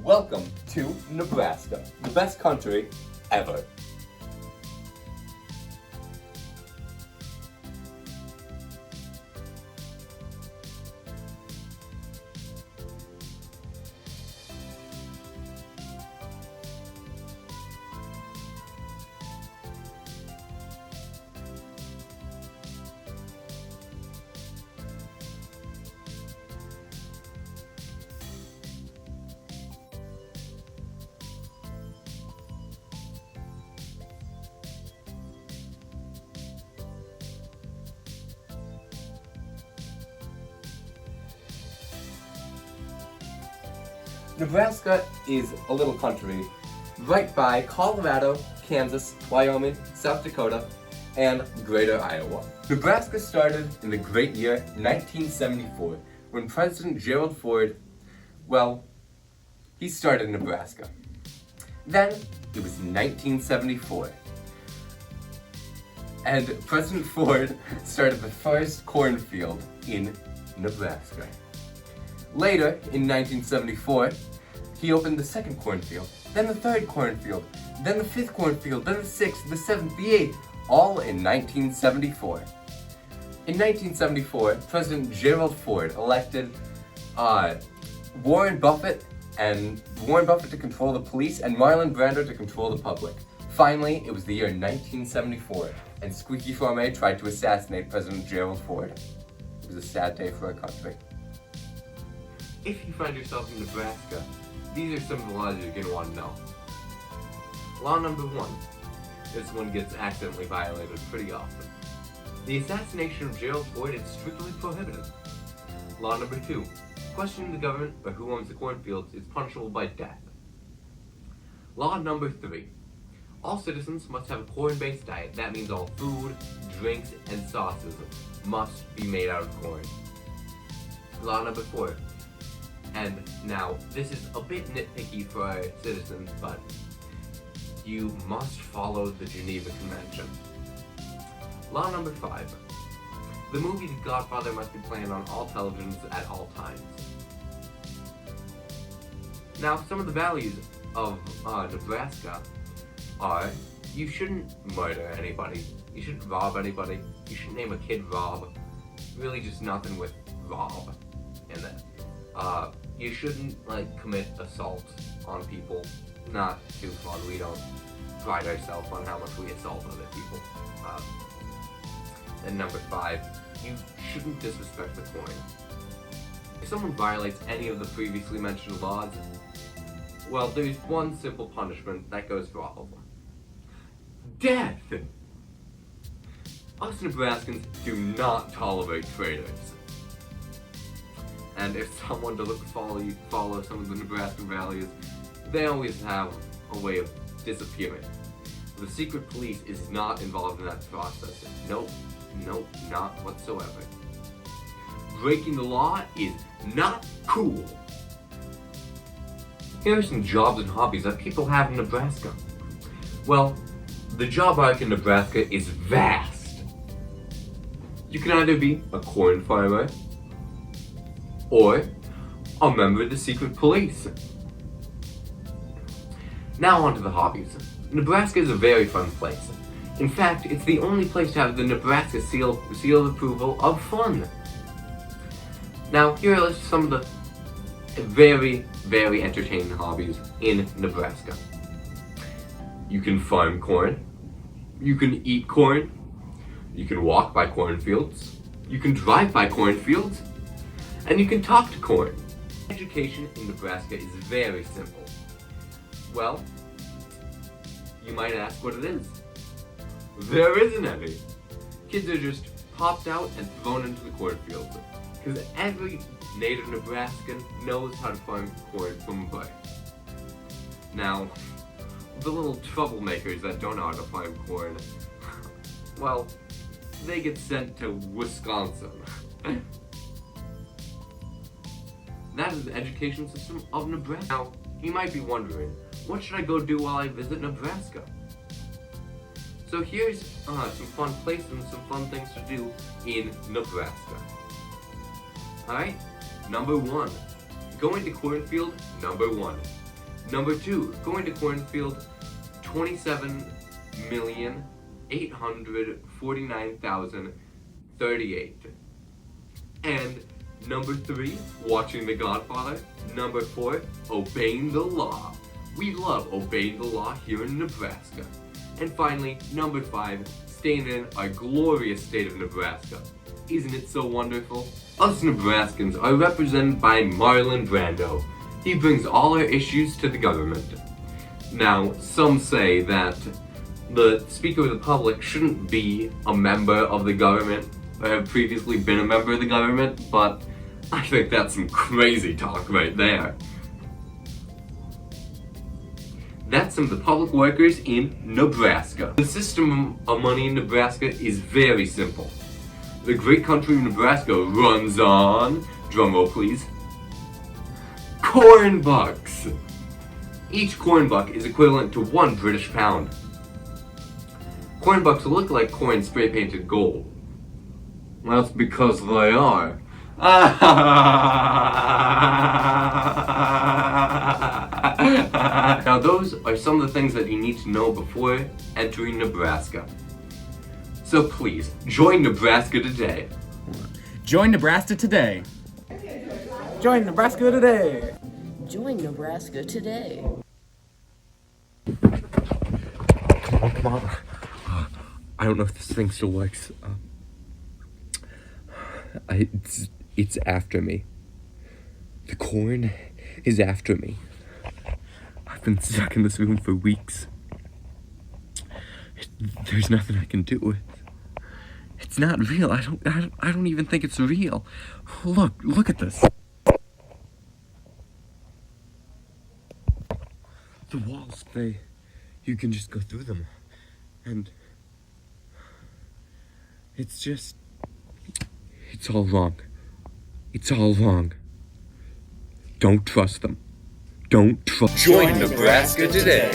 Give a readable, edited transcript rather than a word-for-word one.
Welcome to Nebraska, the best country ever. Nebraska is a little country right by Colorado, Kansas, Wyoming, South Dakota, and Greater Iowa. Nebraska started in the great year 1974 when President Gerald Ford, he started Nebraska. Then it was 1974 and President Ford started the first cornfield in Nebraska. Later, in 1974, he opened the second cornfield, then the third cornfield, then the fifth cornfield, then the sixth, the seventh, the eighth, all in 1974. In 1974, President Gerald Ford elected Warren Buffett to control the police and Marlon Brando to control the public. Finally, it was the year 1974, and Squeaky Farmer tried to assassinate President Gerald Ford. It was a sad day for our country. If you find yourself in Nebraska, these are some of the laws you're going to want to know. Law number 1. This one gets accidentally violated pretty often. The assassination of Gerald Ford is strictly prohibited. Law number 2. Questioning the government or who owns the cornfields is punishable by death. Law number 3. All citizens must have a corn-based diet. That means all food, drinks, and sauces must be made out of corn. Law number 4. And now, this is a bit nitpicky for our citizens, but you must follow the Geneva Convention. Law number 5. The movie The Godfather must be playing on all televisions at all times. Now, some of the values of Nebraska are, you shouldn't murder anybody, you shouldn't rob anybody, you shouldn't name a kid Rob, really just nothing with Rob in it. You shouldn't, commit assault on people. Not too fun. We don't pride ourselves on how much we assault other people. And number 5, you shouldn't disrespect the coin. If someone violates any of the previously mentioned laws, well, there's one simple punishment that goes for all of them. Death! Us Nebraskans do not tolerate traitors. And if someone doesn't follow some of the Nebraskan values, they always have a way of disappearing. The secret police is not involved in that process. Nope, not whatsoever. Breaking the law is not cool. Here are some jobs and hobbies that people have in Nebraska. Well, the job market in Nebraska is vast. You can either be a corn farmer, or a member of the secret police. Now on to the hobbies. Nebraska is a very fun place. In fact, it's the only place to have the Nebraska seal of approval of fun. Now, here are some of the very, very entertaining hobbies in Nebraska. You can farm corn, you can eat corn, you can walk by cornfields, you can drive by cornfields, and you can talk to corn. Education in Nebraska is very simple. Well, you might ask what it is. There isn't any. Kids are just popped out and thrown into the cornfields, because every native Nebraskan knows how to farm corn from birth. Now, the little troublemakers that don't know how to farm corn, well, they get sent to Wisconsin. That is the education system of Nebraska. Now, you might be wondering, what should I go do while I visit Nebraska? So here's some fun places and some fun things to do in Nebraska. Alright, number 1. Going to cornfield, number 1. Number 2, going to cornfield, 27,849,038. And number 3, watching The Godfather. Number 4, obeying the law. We love obeying the law here in Nebraska. And finally, number 5, staying in our glorious state of Nebraska. Isn't it so wonderful? Us Nebraskans are represented by Marlon Brando. He brings all our issues to the government. Now, some say that the Speaker of the Republic shouldn't be a member of the government, or have previously been a member of the government, but I think that's some crazy talk right there. That's some of the public workers in Nebraska. The system of money in Nebraska is very simple. The great country of Nebraska runs on, drumroll please, corn bucks. Each corn buck is equivalent to 1 British pound. Corn bucks look like corn spray painted gold. That's because they are. Now those are some of the things that you need to know before entering Nebraska. So please, join Nebraska today. Join Nebraska today. Join Nebraska today. Join Nebraska today. Come on. I don't know if this thing still works. It's after me. The corn is after me. I've been stuck in this room for weeks. There's nothing I can do. It's not real. I don't even think it's real. Look at this. The walls, you can just go through them. And it's all wrong. It's all wrong. Don't trust them. Don't trust. Join Nebraska today.